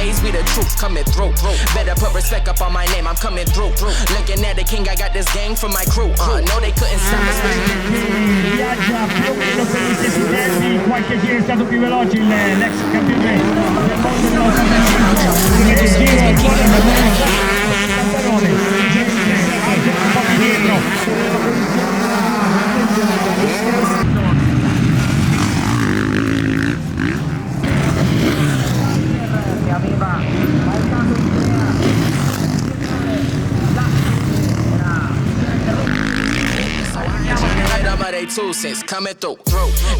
praise, we the truth coming through. Better put respect up on my name, I'm coming through. Looking at the king, I got this gang from my crew. No, they couldn't stop us. Viaggia più o meno per gli stessi tempi, qualche giro è stato più veloce l'ex campione del mondo della un po' più dietro. They 2 cents coming through.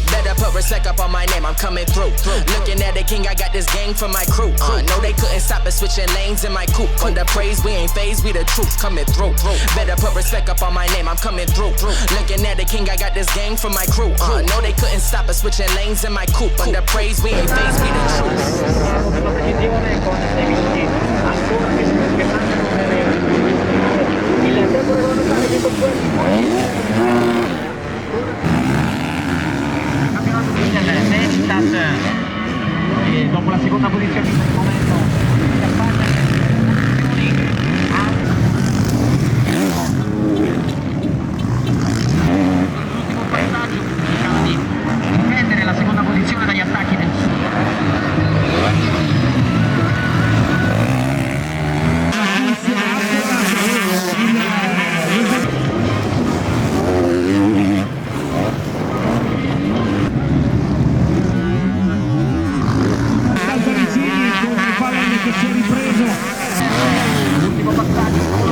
Better put respect up on my name, I'm coming through. Looking at the king, I got this gang from my crew. No, they couldn't stop us switching lanes in my coupe. For the praise, we ain't phased, we the truth coming through. Better put respect up on my name, I'm coming through. Looking at the king, I got this gang from my crew. No, they couldn't stop us switching lanes in my coupe. For the praise, we ain't phased, we the e dopo la seconda posizione in questo momento l'ultimo passaggio cercava di prendere la seconda posizione dagli attacchi del che si è ripreso l'ultimo passaggio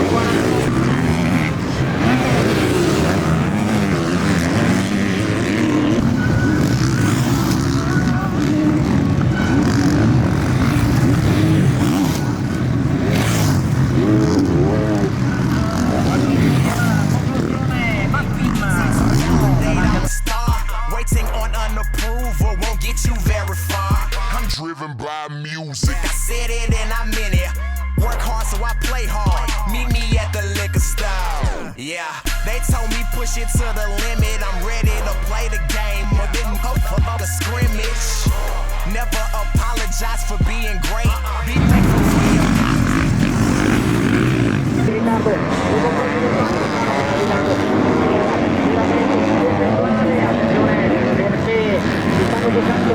waiting on an approval won't get you verified. I'm driven by music. I said it and I meant it. Work hard so I play hard. Meet me at the liquor store. Yeah, they told me push it to the limit. I'm ready to play the game. I didn't go for the scrimmage. Never apologize for being great. Be thankful for your perché stanno giocando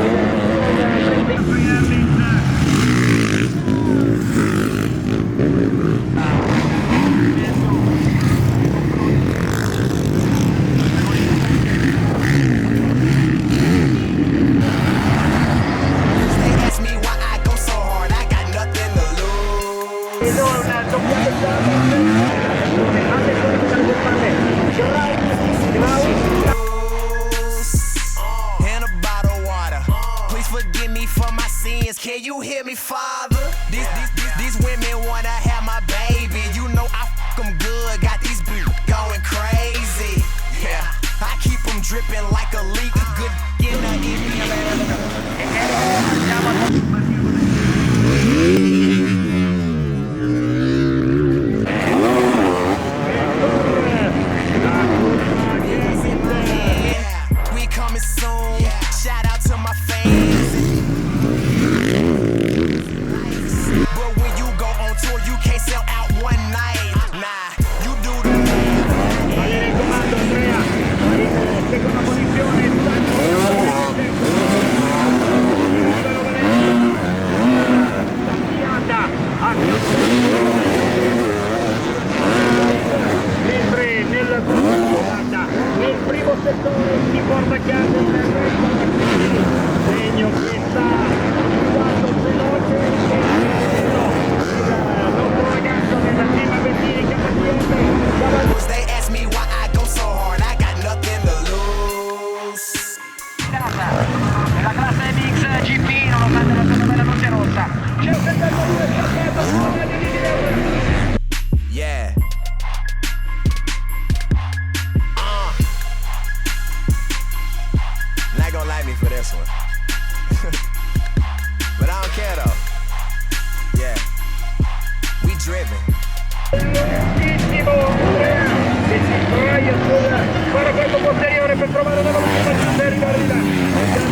Can you hear me, Father? These women wanna have my baby. You know I fuck them good. Got these bitches going crazy. Yeah, I keep them dripping like a leak. Good in the We coming soon. Shout out to my fans. But when you go on tour, you can't sell out one night. Nah, you do the Vale nel comando Andrea, in seconda posizione, mentre nel primo settore si porta a casa il segno che sta guardando veloce il nostro ragazzo della team Albertini che They ask me why I go so hard, I got nothing to lose. nella classe MXGP, nonostante la sua bella luce rossa, c'è un Yeah. Not gonna like me for this one. But I don't care though. Yeah. We driven. che si sbaglia, fare quello posteriore per trovare una velocità di arriva.